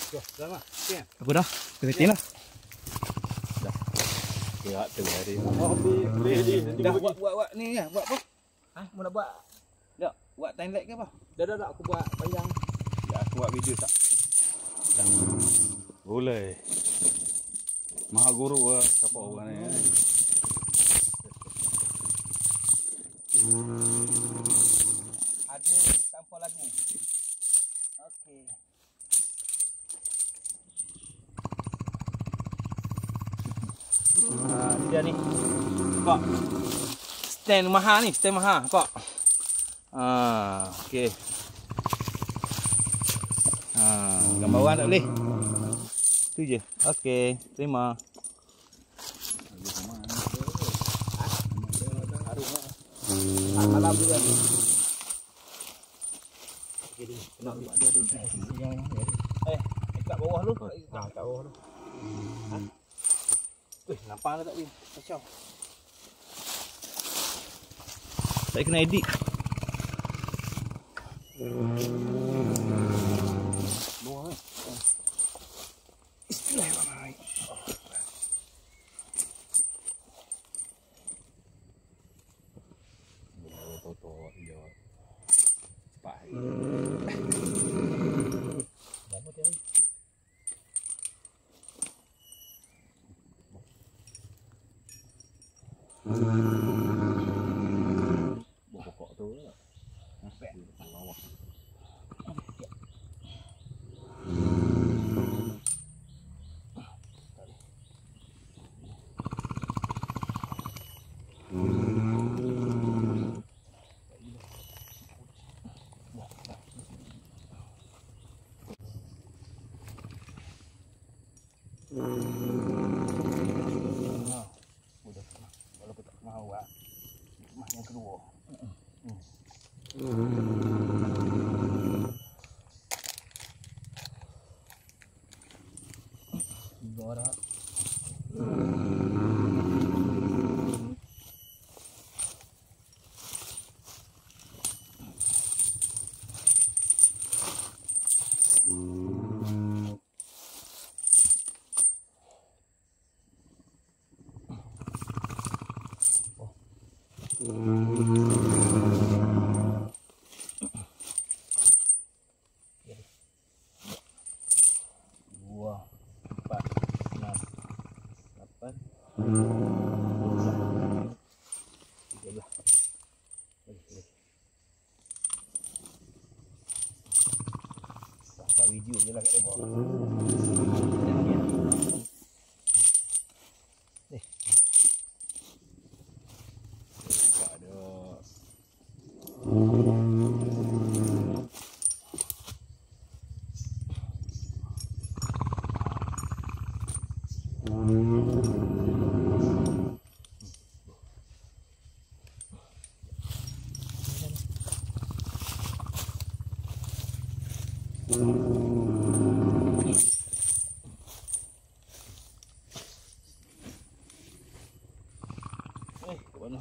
Dah. Aku dah. Keretin lah. Ya, tu hari. Dah buat ni ya, buat apa? Ha, mau nak buat? Dak, buat timeline ke apa? Dah aku buat panjang. Ya, aku buat video tak. Boleh. Maha guru lah siapa orang ni. Ada tanpa lagu. Okey. Ni dia ni. Kok. Stand mahal ni, stand mahal kok. Okey. Gambar awak tak boleh. Tu je. Okey, terima. Malam juga ni. Okey, nak dia tu. Kat bawah lu. Kat bawah lu. Nampak tak ni? Kacau. Saya kena edit. Luar eh. Bismillahirrahmanirrahim. Toto dia. Cepat. Apa dia? Pokok tu lah. Nampak depan bawah. Walaupun tak mahu mah yang kedua. Bora. Video je lah kat depan. Tak ada. Ke mana?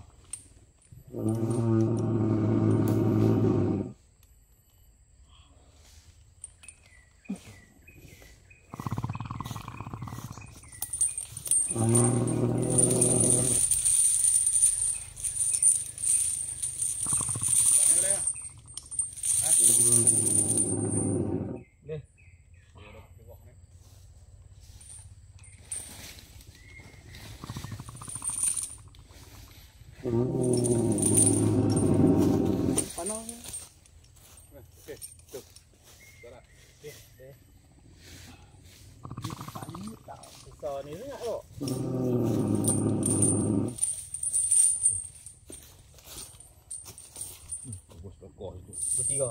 Panas. Okey, tu. Berat. Okey, deh. Ni tempat ni tak besar ni sangat kok. Bagus pokok itu. Bertiga.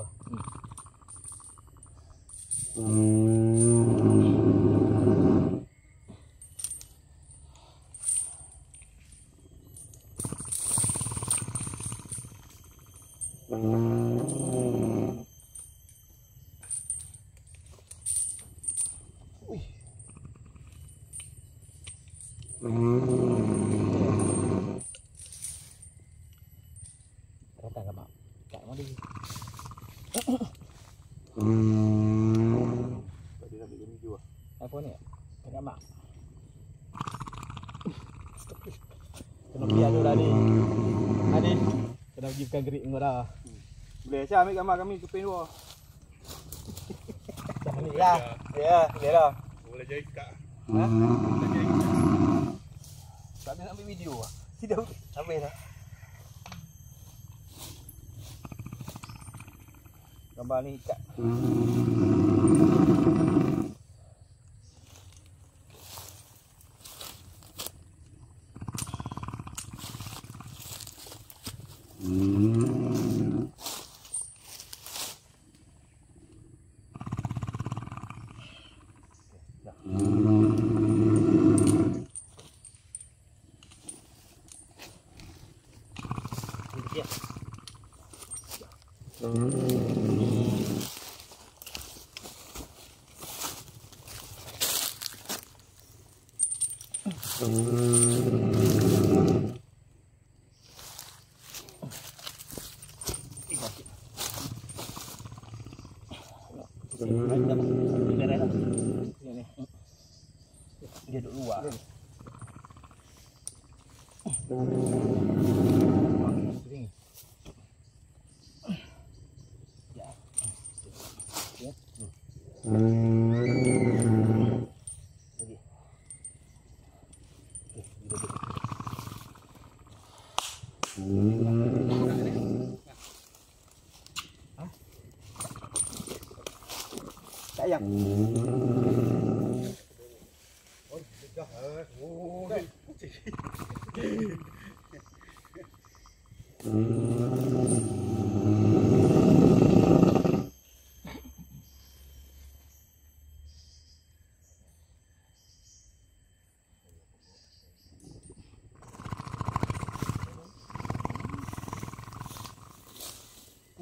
Kata các bạn, chạy nó đi. Vậy thì là bị video. Apa ni? Tengah mak. Kena pergi anu dah ni. Adi. Kena pergi bukan gerik engkau dah. Boleh Syah ambil gambar kami ke pen luar. Dah ni lah. Ya, boleh dah. Boleh jadi kak. Ha? Tak nak ambil video ah. Tidak sampai dah. Gambar ni ikat. Dia duduk luar. Sayang.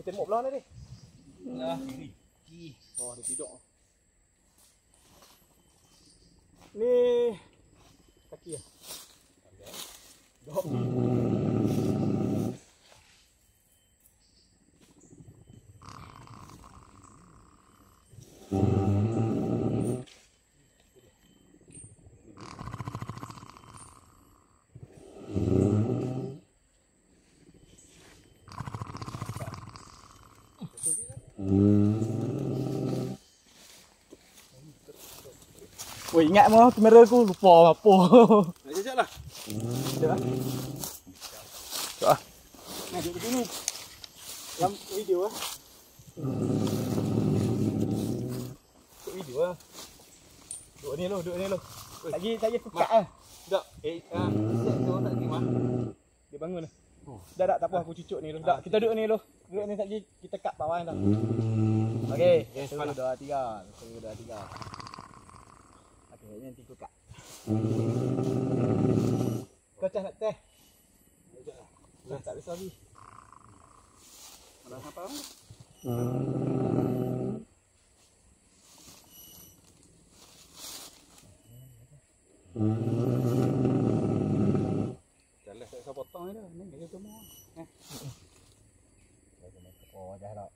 Tembok belah ni. Nah, oh, dia tidur. Ni kaki ya. Dok. Woi, ingat mah kamera aku lupa apa. Nak jajaklah. Jap. Jap. Nah, duduk sini. Dalam video ah. Video ah. Duduk ni lo. Lagi pekat ah. Tak. Set tu tak terima. Dia bangun dah. Dah tak apa aku cucuk ni lo. Dah, kita duduk ni lo. Duduk ni lagi kita kat bawah dah. Okey, 1 2 3. 1 2 3. Okey, nanti aku kat. Kau cah nak teh? Dah tak bisa lagi. Ada apa? Jalan tak bisa potong ni dah. Ni dia semua. Oh, dah tak.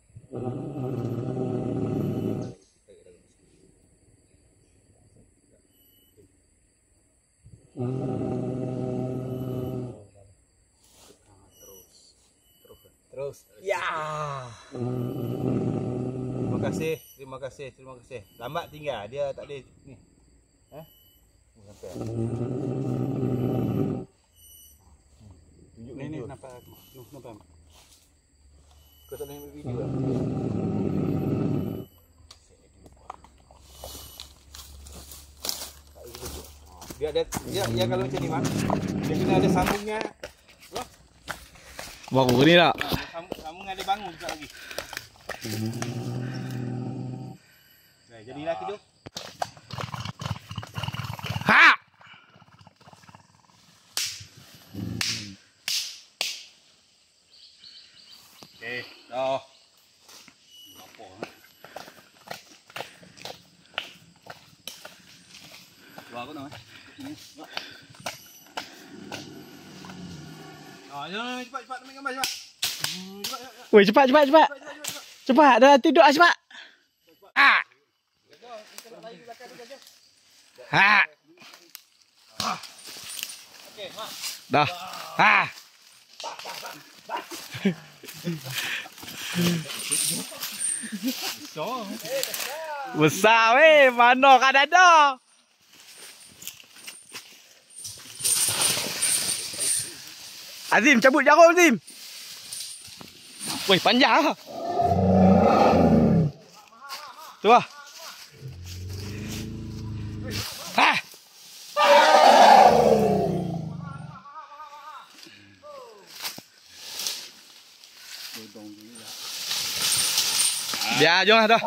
Terus. Ya. Terima kasih. Lambat tinggal. Dia tak boleh ni. Sampai. Tunjuk ni nampak. Nampak. Kau tak boleh ambil video lah. Dia kalau macam ni, Mak. Dia kena ada sambungnya. Baru ni tak? Sambungan dia bangun sekejap lagi. Jadilah tidur. Ha! Okey, dah. Apa ni? Keluar aku nak. Cepat ambil gambar cepat. Woi, cepat. Cepat, dah tidur ah cepat. Ah. nak lari belakang tu saja. Ha. Okey, mak. Dah. Ha. Besar weh, mana kan ada. Azim cabut jarum Azim. Woi, panjang ah. Tu ah. Ha. Biar jom lah dah.